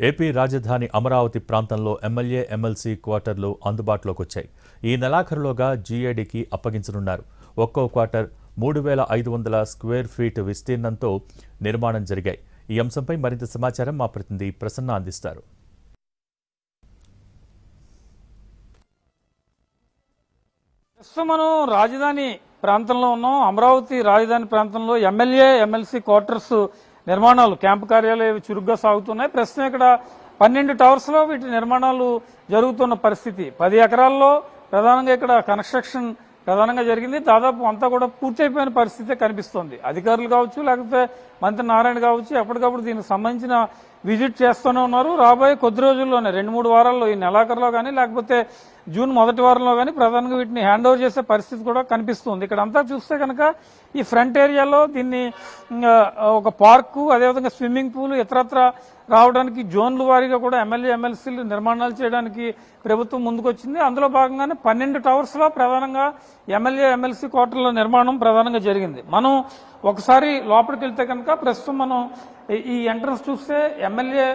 AP రాజధాని అమరావతి ప్రాంతంలో MLA MLC క్వార్టర్లు అందుబాటులోకి వచ్చాయి. ఈ నెలాఖరులోగా జీఏడీకి అప్పగించనున్నారు. ఒక్కో క్వార్టర్ 3,500 స్క్వేర్ ఫీట్ విస్తీర్ణంతో నిర్మాణం జరిగాయి. ఈ అంశంపై మరింత సమాచారం మా ప్రతినిధి ప్రసన్న అందిస్తారు. ప్రస్తుతం మనం రాజధాని ప్రాంతంలో ఉన్నాం. అమరావతి రాజధాని ప్రాంతంలో ఎమ్మెల్యే ఎమ్మెల్సీ క్వార్టర్స్ నిర్మాణాలు క్యాంపు కార్యాలయాలు చురుగ్గా సాగుతున్నాయి. ప్రస్తుతం ఇక్కడ 12 టవర్స్ లో వీటి నిర్మాణాలు జరుగుతున్న పరిస్థితి. 10 ఎకరాల్లో ప్రధానంగా ఇక్కడ కన్స్ట్రక్షన్ ప్రధానంగా జరిగింది. దాదాపు అంతా కూడా పూర్తయిపోయిన పరిస్థితి కనిపిస్తోంది. అధికారులు కావచ్చు, లేకపోతే మంత్రి నారాయణ కావచ్చు, ఎప్పటికప్పుడు దీనికి సంబంధించిన విజిట్ చేస్తూనే ఉన్నారు. రాబోయే కొద్ది రోజుల్లోనే 2-3 వారాల్లో, ఈ నెలాఖరులో కానీ లేకపోతే జూన్ మొదటి వారంలో కానీ ప్రధానంగా వీటిని హ్యాండ్ ఓవర్ చేసే పరిస్థితి కూడా కనిపిస్తుంది. ఇక్కడ అంతా చూస్తే కనుక ఈ ఫ్రంట్ ఏరియాలో దీన్ని ఒక పార్కు, అదేవిధంగా స్విమ్మింగ్ పూల్, ఇతరత్ర రావడానికి జోన్ల వారీగా కూడా ఎమ్మెల్యే ఎమ్మెల్సీలు నిర్మాణాలు చేయడానికి ప్రభుత్వం ముందుకొచ్చింది. అందులో భాగంగానే 12 టవర్స్ లో ప్రధానంగా ఎమ్మెల్యే ఎమ్మెల్సీ క్వార్టర్ల నిర్మాణం ప్రధానంగా జరిగింది. మనం ఒకసారి లోపలికి వెళ్తే కనుక ప్రస్తుతం మనం ఈ ఎంట్రన్స్ చూస్తే ఎమ్మెల్యే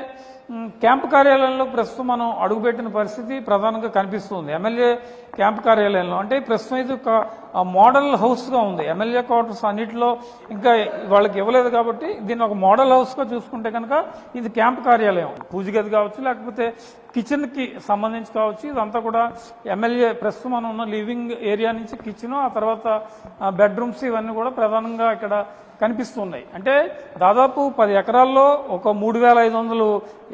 క్యాంపు కార్యాలయంలో ప్రస్తుతం మనం అడుగుపెట్టిన పరిస్థితి ప్రధానంగా కనిపిస్తుంది. ఎమ్మెల్యే క్యాంపు కార్యాలయంలో అంటే ప్రస్తుతం ఇది ఒక మోడల్ హౌస్ గా ఉంది. ఎమ్మెల్యే క్వార్టర్స్ అన్నింటిలో ఇంకా వాళ్ళకి ఇవ్వలేదు కాబట్టి దీన్ని ఒక మోడల్ హౌస్ గా చూసుకుంటే కనుక ఇది క్యాంపు కార్యాలయం. పూజ గది కావచ్చు, లేకపోతే కిచెన్ కి సంబంధించి కావచ్చు. ఇదంతా కూడా ఎమ్మెల్యే ప్రస్తుతం మనం ఉన్న లివింగ్ ఏరియా నుంచి కిచెన్, ఆ తర్వాత బెడ్రూమ్స్ ఇవన్నీ కూడా ప్రధానంగా ఇక్కడ కనిపిస్తున్నాయి. అంటే దాదాపు 10 ఎకరాల్లో ఒక 3,500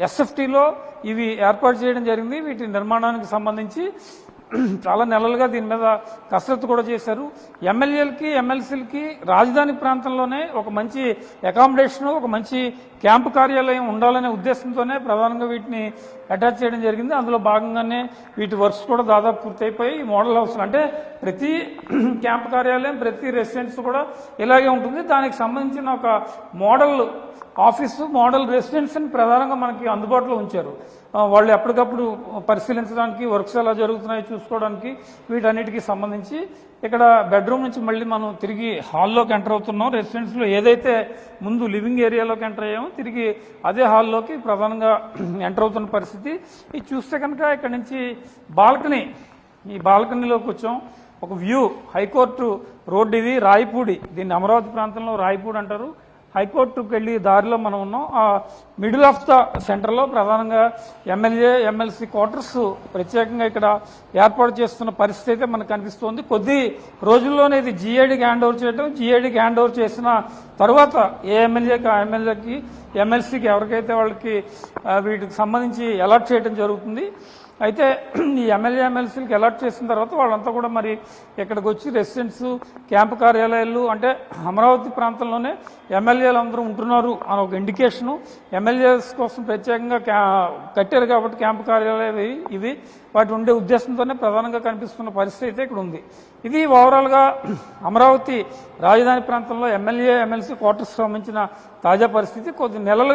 ఎస్ఎఫ్టీలో ఇవి ఏర్పాటు చేయడం జరిగింది. వీటి నిర్మాణానికి సంబంధించి చాలా నెలలుగా దీని మీద కసరత్తు కూడా చేశారు. ఎమ్మెల్యేలకి ఎమ్మెల్సీలకి రాజధాని ప్రాంతంలోనే ఒక మంచి అకామిడేషన్, ఒక మంచి క్యాంపు కార్యాలయం ఉండాలనే ఉద్దేశంతోనే ప్రధానంగా వీటిని అటాచ్ చేయడం జరిగింది. అందులో భాగంగానే వీటి వర్క్స్ కూడా దాదాపు పూర్తయిపోయి మోడల్ హౌస్ అంటే ప్రతి క్యాంపు కార్యాలయం, ప్రతి రెసిడెన్స్ కూడా ఇలాగే ఉంటుంది. దానికి సంబంధించిన ఒక మోడల్ ఆఫీసు, మోడల్ రెసిడెన్స్ ని ప్రధానంగా మనకి అందుబాటులో ఉంచారు. వాళ్ళు ఎప్పటికప్పుడు పరిశీలించడానికి, వర్క్స్ ఎలా జరుగుతున్నాయో చూసుకోవడానికి వీటన్నిటికీ సంబంధించి ఇక్కడ బెడ్రూమ్ నుంచి మళ్ళీ మనం తిరిగి హాల్లోకి ఎంటర్ అవుతున్నాం. రెసిడెన్స్ లో ఏదైతే ముందు లివింగ్ ఏరియాలోకి ఎంటర్ అయ్యామో తిరిగి అదే హాల్లోకి ప్రధానంగా ఎంటర్ అవుతున్న పరిస్థితి. ఇది చూస్తే కనుక ఇక్కడ నుంచి బాల్కనీ, ఈ బాల్కనీలోకి వచ్చాం. ఒక వ్యూ, హైకోర్టు రోడ్డు ఇది, రాయపూడి, దీన్ని అమరావతి ప్రాంతంలో రాయపూడి అంటారు. హైకోర్టుకు వెళ్లి దారిలో మనం ఉన్నాం. ఆ మిడిల్ ఆఫ్ ద సెంటర్లో ప్రధానంగా ఎమ్మెల్యే ఎమ్మెల్సీ క్వార్టర్స్ ప్రత్యేకంగా ఇక్కడ ఏర్పాటు చేస్తున్న పరిస్థితి అయితే మనకు కనిపిస్తోంది. కొద్ది రోజుల్లోనే ఇది జీఏడీకి హ్యాండ్ ఓవర్ చేయడం, జీఏడీకి హ్యాండ్ ఓవర్ చేసిన తర్వాత ఏ ఎమ్మెల్యేకి ఆ ఎమ్మెల్యేకి, ఎమ్మెల్సీకి ఎవరికైతే వాళ్ళకి వీటికి సంబంధించి అలాట్ చేయడం జరుగుతుంది. అయితే ఈ ఎమ్మెల్యే ఎమ్మెల్సీలకు అలాట్ చేసిన తర్వాత వాళ్ళంతా కూడా మరి ఇక్కడికి వచ్చి రెసిడెన్స్, క్యాంపు కార్యాలయాలు అంటే అమరావతి ప్రాంతంలోనే ఎమ్మెల్యేలు అందరూ ఉంటున్నారు అని ఒక ఇండికేషను. ఎమ్మెల్యేస్ కోసం ప్రత్యేకంగా కట్టారు కాబట్టి క్యాంపు కార్యాలయాలు ఇవి, వాటి ఉండే ఉద్దేశంతోనే ప్రధానంగా కనిపిస్తున్న పరిస్థితి అయితే ఇక్కడ ఉంది. ఇది ఓవరాల్ గా అమరావతి రాజధాని ప్రాంతంలో ఎమ్మెల్యే ఎమ్మెల్సీ క్వార్టర్స్ సంబంధించిన తాజా పరిస్థితి. కొద్ది నెలలు